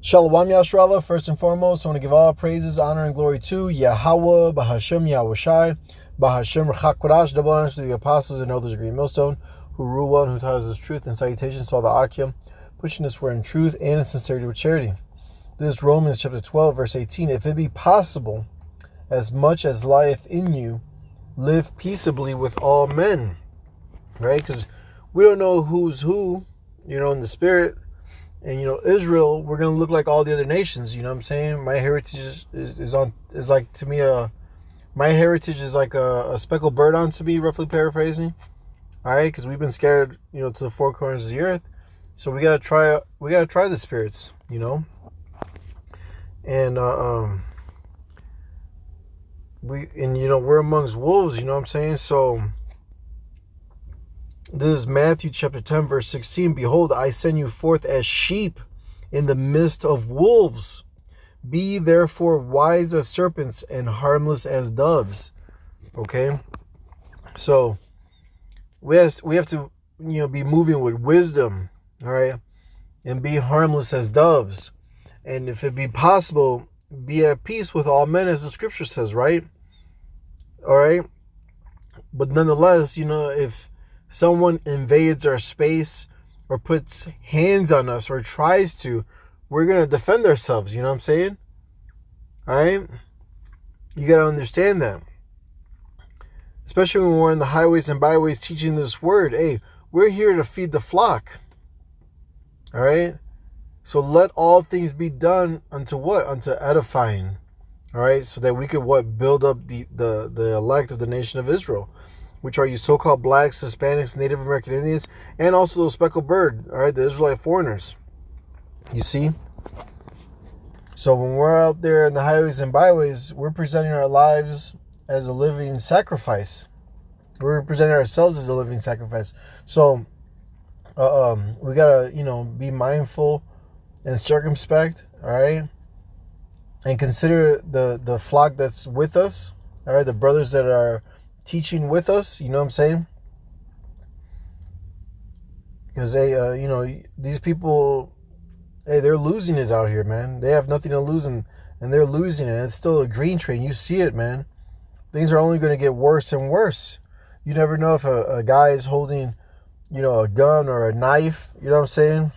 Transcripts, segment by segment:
Shalom Yashrallah. First and foremost, I want to give all praises, honor, and glory to Yahweh, Bahashem Yahushai, Bahashem Rechakodash, double honors to the apostles and elders of Green Millstone, who rule well and who taught us truth, and salutations to all the Akim, pushing this word in truth and in sincerity with charity. This is Romans chapter 12, verse 18. If it be possible, as much as lieth in you, live peaceably with all men. Right? Because we don't know who's who, in the spirit. And, Israel, we're going to look like all the other nations. You know what I'm saying? My heritage is like, to me, my heritage is like a speckled bird onto me, roughly paraphrasing. All right? Because we've been scared, to the four corners of the earth. So we got to try the spirits, And, we're amongst wolves, you know what I'm saying? So this is Matthew chapter 10, verse 16. Behold, I send you forth as sheep in the midst of wolves. Be therefore wise as serpents and harmless as doves. Okay? So we have to, be moving with wisdom, all right? And be harmless as doves. And if it be possible, be at peace with all men, as the scripture says, right? All right? But nonetheless, if someone invades our space or puts hands on us or tries to, we're going to defend ourselves. You know what I'm saying? All right? You got to understand that. Especially when we're in the highways and byways teaching this word. Hey, we're here to feed the flock. All right? So let all things be done unto what? Unto edifying. All right? So that we could build up the elect of the nation of Israel, which are you so-called blacks, Hispanics, Native American Indians, and also the speckled bird, all right, the Israelite foreigners. You see? So when we're out there in the highways and byways, we're presenting our lives as a living sacrifice. We're presenting ourselves as a living sacrifice. So we got to, be mindful and circumspect, all right? And consider the flock that's with us, all right, the brothers that are teaching with us, you know what I'm saying? Because they, these people, hey, they're losing it out here, man. They have nothing to lose, and they're losing it. It's still a green train. You see it, man. Things are only going to get worse and worse. You never know if a guy is holding, a gun or a knife. You know what I'm saying?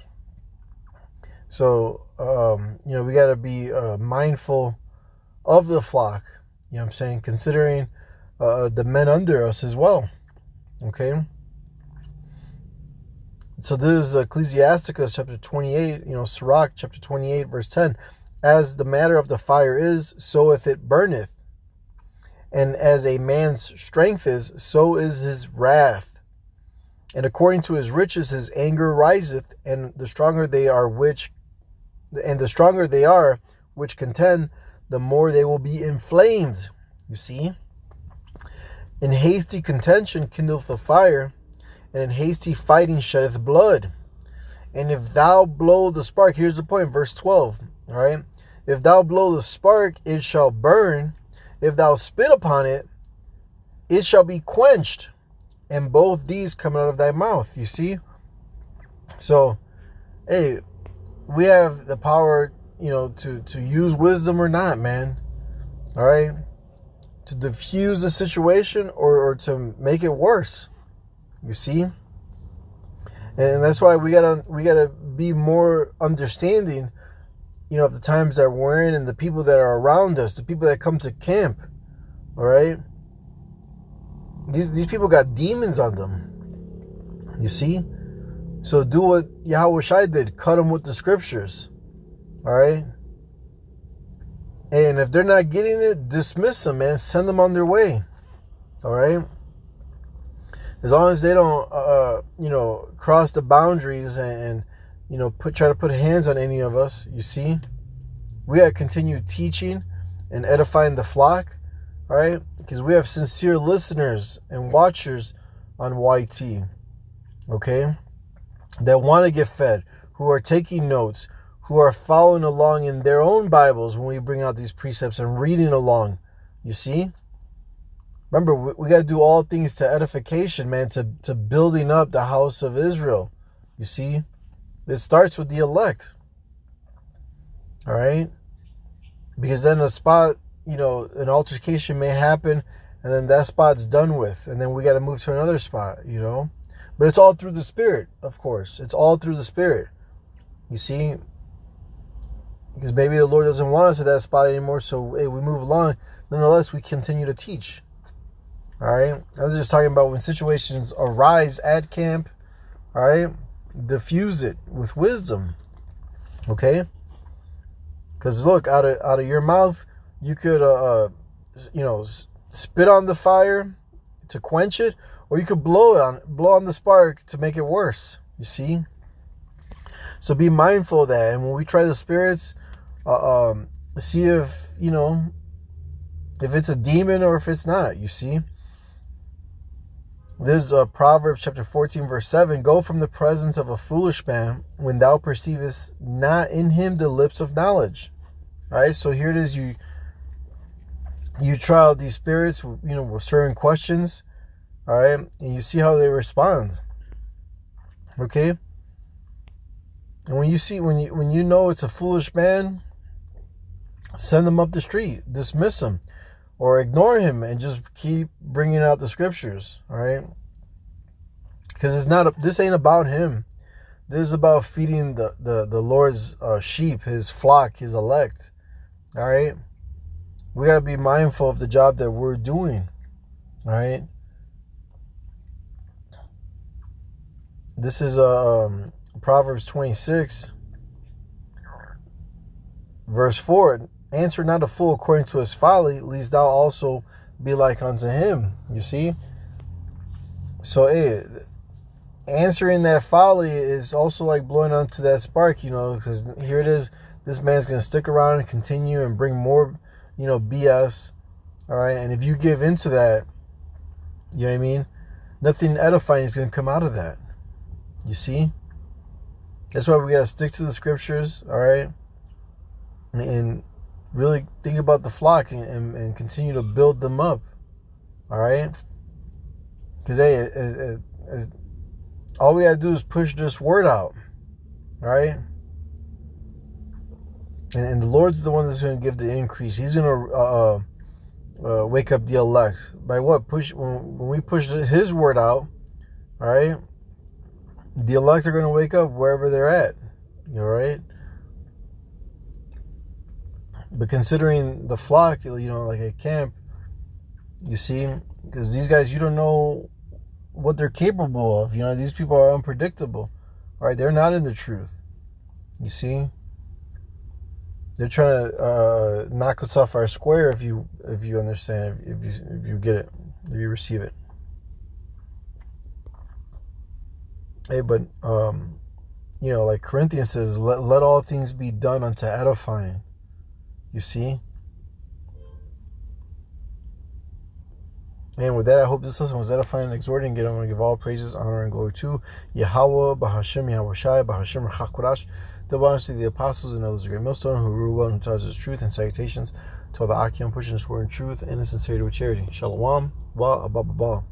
So, we got to be mindful of the flock. You know what I'm saying? Considering the men under us as well. Okay? So this is Ecclesiasticus chapter 28, Sirach chapter 28, verse 10. As the matter of the fire is, so it burneth. And as a man's strength is, so is his wrath. And according to his riches, his anger riseth, and the stronger they are which contend, the more they will be inflamed. You see? In hasty contention kindleth a fire, and in hasty fighting sheddeth blood. And if thou blow the spark, here's the point, verse 12, all right? If thou blow the spark, it shall burn. If thou spit upon it, it shall be quenched. And both these come out of thy mouth, you see? So, hey, we have the power, to use wisdom or not, man. All right? To diffuse the situation or to make it worse. You see? And that's why we gotta be more understanding, of the times that we're in and the people that are around us, the people that come to camp. All right? These people got demons on them. You see? So do what Yahushua did. Cut them with the scriptures. All right? And if they're not getting it, dismiss them, man. Send them on their way. All right? As long as they don't, cross the boundaries and try to put hands on any of us, you see? We got to continue teaching and edifying the flock, all right? Because we have sincere listeners and watchers on YT, okay? That want to get fed, who are taking notes, who are following along in their own Bibles when we bring out these precepts and reading along. You see? Remember, we got to do all things to edification, man, to building up the house of Israel. You see? It starts with the elect. All right? Because then a spot, an altercation may happen, and then that spot's done with, and then we got to move to another spot, But it's all through the Spirit, of course. It's all through the Spirit. You see? Because maybe the Lord doesn't want us at that spot anymore, so hey, we move along. Nonetheless, we continue to teach. All right? I was just talking about when situations arise at camp, all right? Diffuse it with wisdom, okay? Because look, out of your mouth, you could, spit on the fire to quench it, or you could blow on the spark to make it worse. You see? So be mindful of that. And when we try the spirits, see if it's a demon or if it's not. You see? There's Proverbs chapter 14, verse 7. Go from the presence of a foolish man when thou perceivest not in him the lips of knowledge. All right, so here it is. You try out these spirits, with certain questions. All right, and you see how they respond. Okay. And when you know it's a foolish man, send them up the street, dismiss him, or ignore him, and just keep bringing out the scriptures. All right, because this ain't about him. This is about feeding the Lord's sheep, His flock, His elect. All right, we gotta be mindful of the job that we're doing. All right, this is Proverbs 26, verse 4. Answer not a fool according to his folly, lest thou also be like unto him. You see? So, answering that folly is also like blowing onto that spark, because here it is. This man's going to stick around and continue and bring more, BS. All right? And if you give into that, you know what I mean? Nothing edifying is going to come out of that. You see? That's why we got to stick to the scriptures, all right? And really think about the flock and continue to build them up, all right? Because, all we got to do is push this word out, all right? And the Lord's the one that's going to give the increase. He's going to wake up the elect. By what? When we push His word out, all right? The elect are going to wake up wherever they're at. All right? But considering the flock, like a camp, you see, because these guys, you don't know what they're capable of. These people are unpredictable. All right? They're not in the truth. You see? They're trying to knock us off our square, if you understand, if you get it, if you receive it. Hey, but like Corinthians says, let all things be done unto edifying. You see? And with that, I hope this lesson was edifying and exhorting. Again, I want to give all praises, honor, and glory to Yahweh, Bahashem, Yahweh Shai, Bahashem, Chakodash, the honors to the apostles and others, the great millstone who rule well and who tells us truth, and salutations to all the Akim pushing this word in truth and in sincerity with charity. Shalom, wa abba.